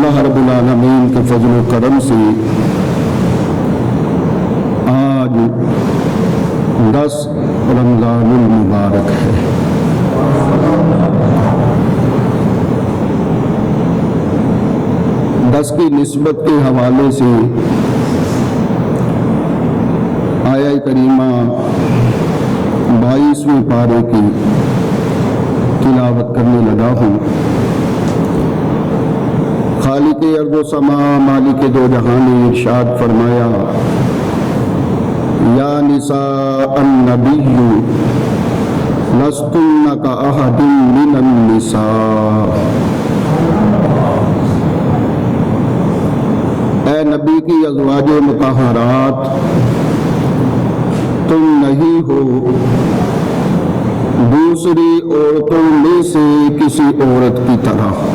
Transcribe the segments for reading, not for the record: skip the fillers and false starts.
اللہ رب العالمین کے فضل و کرم سے آج 10 رمضان المبارک ہے۔ دس کی نسبت کے حوالے سے آیہ کریمہ 22ویں پارے کی تلاوت کرنے لگا ہوں۔ خالق ارض و سما مالک دو جہاں نے ارشاد فرمایا، یا نساء النبی لستن کأحد من النساء، اے نبی کی ازواج مطہرات، تم نہیں ہو دوسری عورتوں میں سے کسی عورت کی طرح،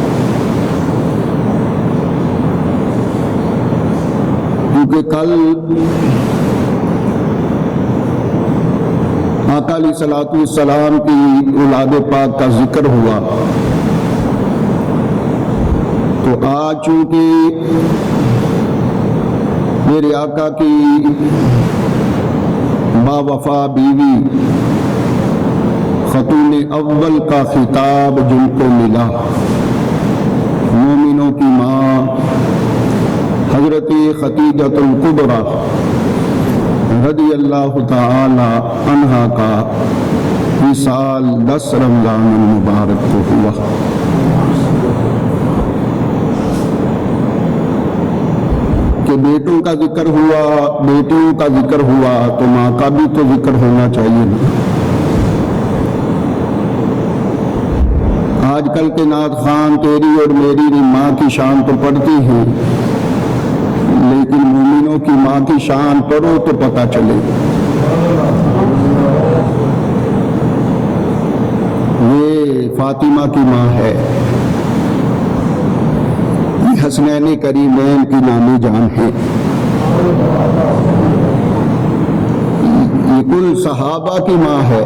کیونکہ کل آقا علیہ الصلوۃ والسلام کی اولاد پاک کا ذکر ہوا، تو آج چونکہ میرے آقا کی با وفا بیوی خاتون اول کا خطاب جن کو ملا، مومنوں کی ماں حضرت خدیجۃ الکبریٰ رضی اللہ تعالی عنہا کا وصال 10 رمضان المبارک کو ہوا۔ کہ بیٹوں کا ذکر ہوا، بیٹیوں کا ذکر ہوا، تو ماں کا بھی تو ذکر ہونا چاہیے نا۔ آج کل کے نعت خوان تیری اور میری ماں کی شان تو پڑھتی ہیں، لیکن مومنوں کی ماں کی شان پڑھو تو پتہ چلے۔ یہ فاطمہ کی ماں ہے، یہ حسنین کریمین کی نامی جان ہے، یہ کل صحابہ کی ماں ہے،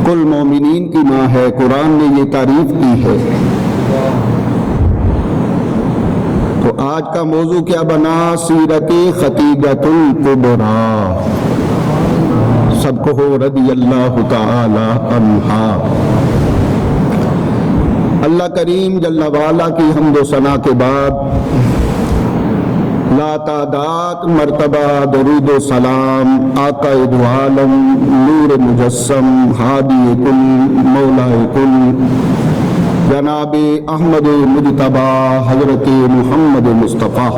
کل مومنین کی ماں ہے، قرآن نے یہ تعریف کی ہے۔ تو آج کا موضوع کیا بنا؟ سیرت خدیجۃ الکبریٰ، سب کو ہو رضی اللہ تعالی عنہا۔ اللہ کریم جل وعلا کی حمد و ثنا کے بعد لا تعداد مرتبہ درود و سلام آقا دو عالم، نور مجسم، ہادی کل، مولا کل، جناب احمد مجتبی حضرت محمد مصطفیٰ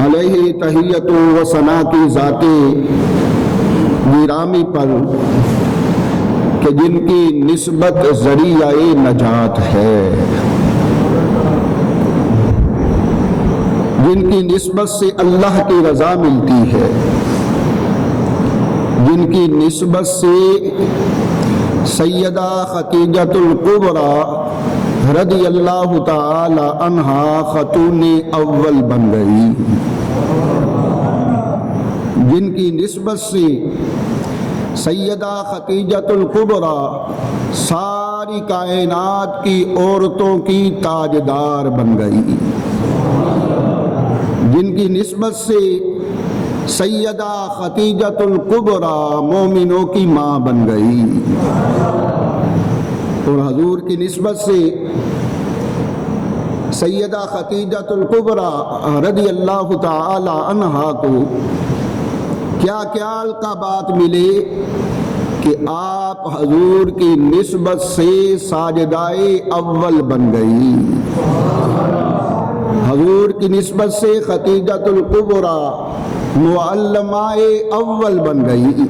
علیہ تحیت و ثنا کی ذات گرامی پر، کہ جن کی نسبت ذریعہ نجات ہے، جن کی نسبت سے اللہ کی رضا ملتی ہے، جن کی نسبت سے سیدہ خدیجۃ الکبریٰ رضی اللہ تعالی عنہا خاتون اول بن گئی، جن کی نسبت سے سیدہ خدیجۃ الکبریٰ ساری کائنات کی عورتوں کی تاجدار بن گئی، جن کی نسبت سے سیدہ خدیجۃ الکبریٰ مومنوں کی ماں بن گئی، اور حضور کی نسبت سے سیدہ خدیجۃ الکبریٰ رضی اللہ تعالی عنہا کو کیا کیا القابات ملے کہ آپ حضور کی نسبت سے ساجدائے اول بن گئی، حضور کی نسبت سے خدیجۃ الکبریٰ معلمہ اول بن گئی،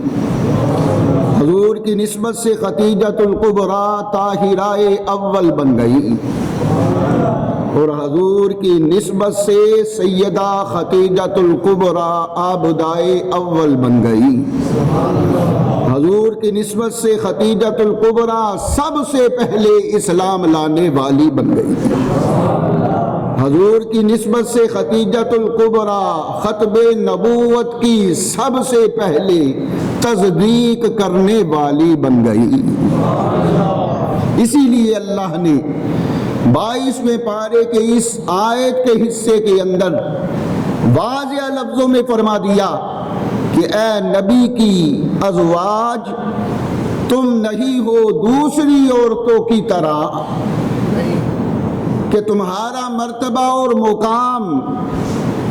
حضور کی نسبت سے خدیجۃ الکبریٰ طاہرہ اول بن گئی، اور حضور کی نسبت سے سیدہ خدیجۃ الکبریٰ عابدہ اول بن گئی، حضور کی نسبت سے خدیجۃ الکبریٰ سب سے پہلے اسلام لانے والی بن گئی، حضور کی نسبت سے خدیجۃ الکبریٰ ختم نبوت کی سب سے پہلے تصدیق کرنے والی بن گئی۔ اسی لیے اللہ نے 22ویں پارے کے اس آیت کے حصے کے اندر واضح لفظوں میں فرما دیا کہ اے نبی کی ازواج تم نہیں ہو دوسری عورتوں کی طرح کہ تمہارا مرتبہ اور مقام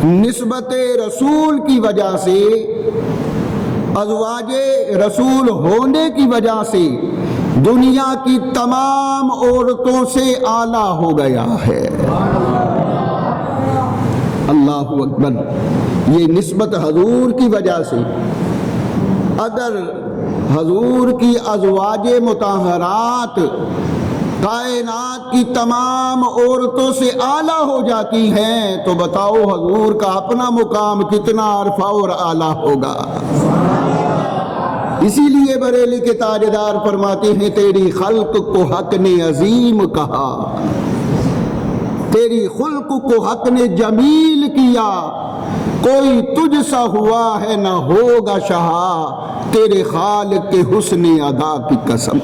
نسبت رسول کی وجہ سے، ازواج رسول ہونے کی وجہ سے دنیا کی تمام عورتوں سے اعلیٰ ہو گیا ہے۔ اللہ اکبر۔ یہ نسبت حضور کی وجہ سے، اگر حضور کی ازواج مطہرات کائنات کی تمام عورتوں سے اعلیٰ ہو جاتی ہیں تو بتاؤ حضور کا اپنا مقام کتنا عرفہ اور اعلیٰ ہوگا۔ اسی لیے بریلی کے تاجدار فرماتے ہیں تیری خلق کو حق نے عظیم کہا، تیری خلق کو حق نے جمیل کیا، کوئی تجھ سا ہوا ہے نہ ہوگا شہا، تیرے خالق کے حسن ادا کی قسم،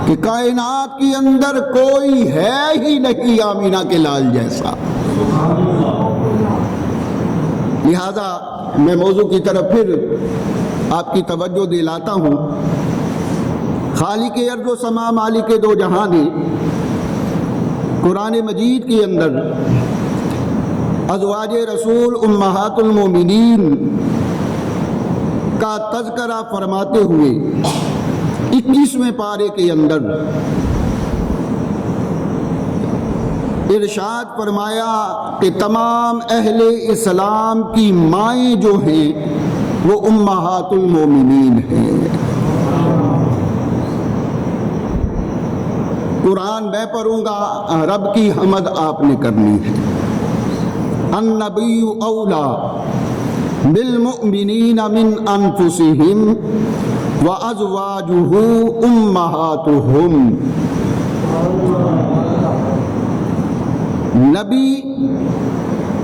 کہ کائنات کے اندر کوئی ہے ہی نہیں آمینہ کے لال جیسا۔ لہذا میں موضوع کی طرف پھر آپ کی توجہ دلاتا ہوں۔ خالق ارض و سما مالک دو جہاں نے قرآن مجید کے اندر ازواج رسول امہات المومنین کا تذکرہ فرماتے ہوئے 21ویں پارے کے اندر ارشاد فرمایا کہ تمام اہل اسلام کی مائیں جو ہیں وہ امہات المومنین ہیں۔ قرآن میں پڑھوں گا، رب کی حمد آپ نے کرنی ہے۔ النبی اولا بالمؤمنین من انفسہم وازواجہ امہاتہم۔ نبی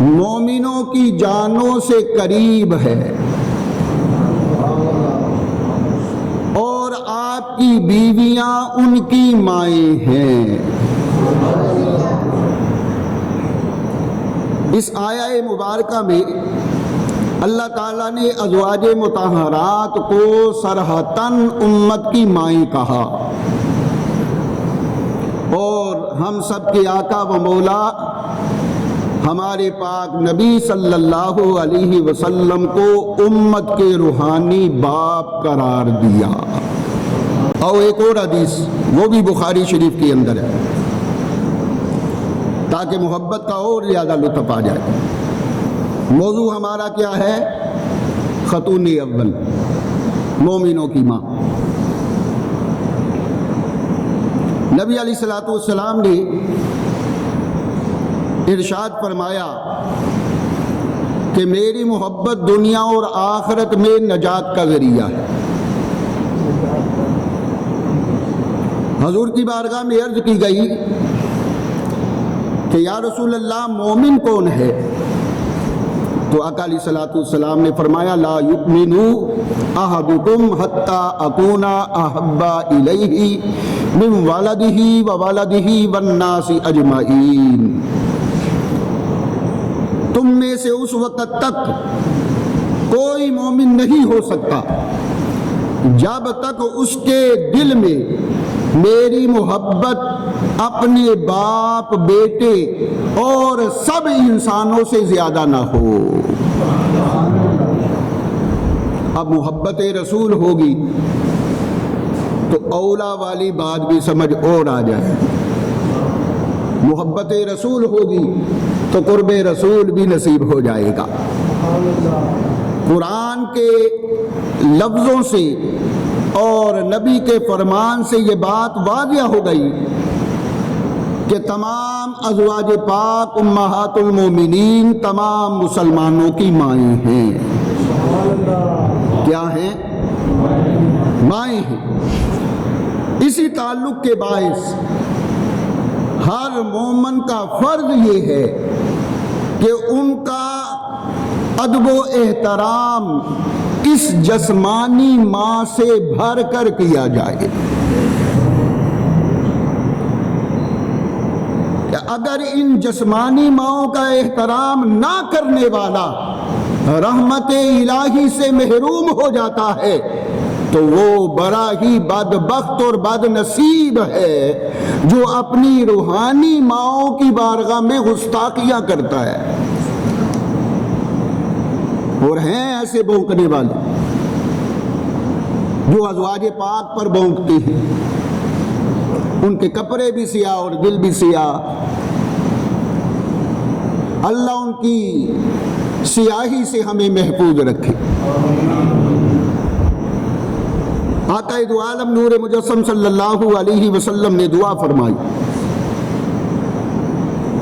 مومنوں کی جانوں سے قریب ہے اور آپ کی بیویاں ان کی مائیں ہیں۔ اس آیہ مبارکہ میں اللہ تعالیٰ نے ازواج مطہرات کو صراحتاً امت کی مائیں کہا، اور ہم سب کے آقا و مولا ہمارے پاک نبی صلی اللہ علیہ وسلم کو امت کے روحانی باپ قرار دیا۔ اور ایک اور حدیث وہ بھی بخاری شریف کے اندر ہے تاکہ محبت کا اور زیادہ لطف آ جائے۔ موضوع ہمارا کیا ہے؟ خاتون اول، مومنوں کی ماں۔ نبی علیہ الصلوۃ والسلام نے ارشاد فرمایا کہ میری محبت دنیا اور آخرت میں نجات کا ذریعہ ہے۔ حضور کی بارگاہ میں عرض کی گئی کہ یا رسول اللہ مومن کون ہے؟ تو آقا علیہ الصلوۃ والسلام نے فرمایا لا یؤمن احدکم حتی اکون احب الیہ من والدہ ووالدہ والناس اجمعین۔ تم میں سے اس وقت تک کوئی مومن نہیں ہو سکتا جب تک اس کے دل میں میری محبت اپنے باپ، بیٹے اور سب انسانوں سے زیادہ نہ ہو۔ اب محبت رسول ہوگی تو اولا والی بات بھی سمجھ اور آ جائے، محبت رسول ہوگی تو قرب رسول بھی نصیب ہو جائے گا۔ قرآن کے لفظوں سے اور نبی کے فرمان سے یہ بات واضح ہو گئی کہ تمام ازواج پاک امہات المومنین تمام مسلمانوں کی مائیں ہیں۔ کیا ہیں؟ مائیں ہیں۔ اسی تعلق کے باعث ہر مومن کا فرض یہ ہے کہ ان کا ادب و احترام اس جسمانی ماں سے بھر کر کیا جائے۔ اگر ان جسمانی ماؤں کا احترام نہ کرنے والا رحمت الہی سے محروم ہو جاتا ہے تو وہ بڑا ہی بدبخت اور بد نصیب ہے جو اپنی روحانی ماؤں کی بارگاہ میں گستاخیاں کرتا ہے۔ اور ہیں ایسے بھونکنے والے جو ازواج پاک پر بھونکتے ہیں، ان کے کپڑے بھی سیاہ اور دل بھی سیاہ۔ اللہ ان کی سیاہی سے ہمیں محفوظ رکھے۔ آقا دو عالم نور مجسم صلی اللہ علیہ وسلم نے دعا فرمائی۔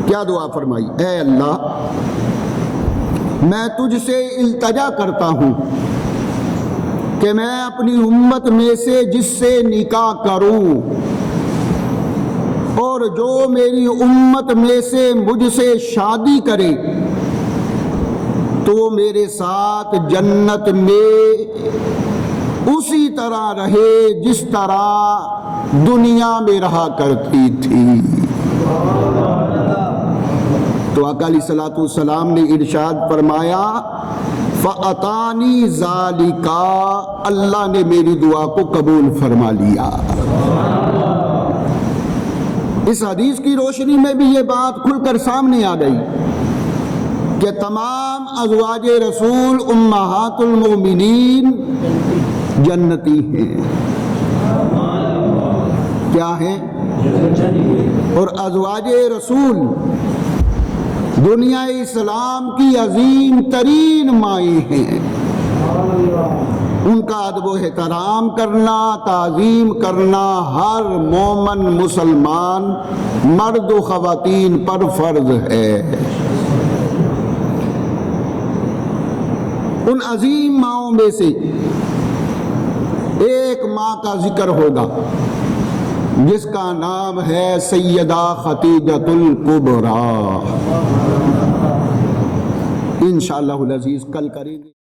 کیا دعا فرمائی؟ اے اللہ، میں تجھ سے التجا کرتا ہوں کہ میں اپنی امت میں سے جس سے نکاح کروں اور جو میری امت میں سے مجھ سے شادی کرے تو وہ میرے ساتھ جنت میں اسی طرح رہے جس طرح دنیا میں رہا کرتی تھی۔ تو آقا علیہ الصلوۃ والسلام نے ارشاد فرمایا فَأَتَانِي ذَلِكَ، اللہ نے میری دعا کو قبول فرما لیا۔ اس حدیث کی روشنی میں بھی یہ بات کھل کر سامنے آ گئی کہ تمام ازواج رسول امہات المومنین جنتی ہیں۔ کیا ہیں؟ اور ازواج رسول دنیا اسلام کی عظیم ترین مائیں ہیں۔ ان کا ادب و احترام کرنا، تعظیم کرنا ہر مومن مسلمان مرد و خواتین پر فرض ہے۔ ان عظیم ماؤں میں سے ایک ماں کا ذکر ہوگا جس کا نام ہے سیدہ خدیجۃ الکبریٰ۔ انشاءاللہ العزیز کل کریں گے۔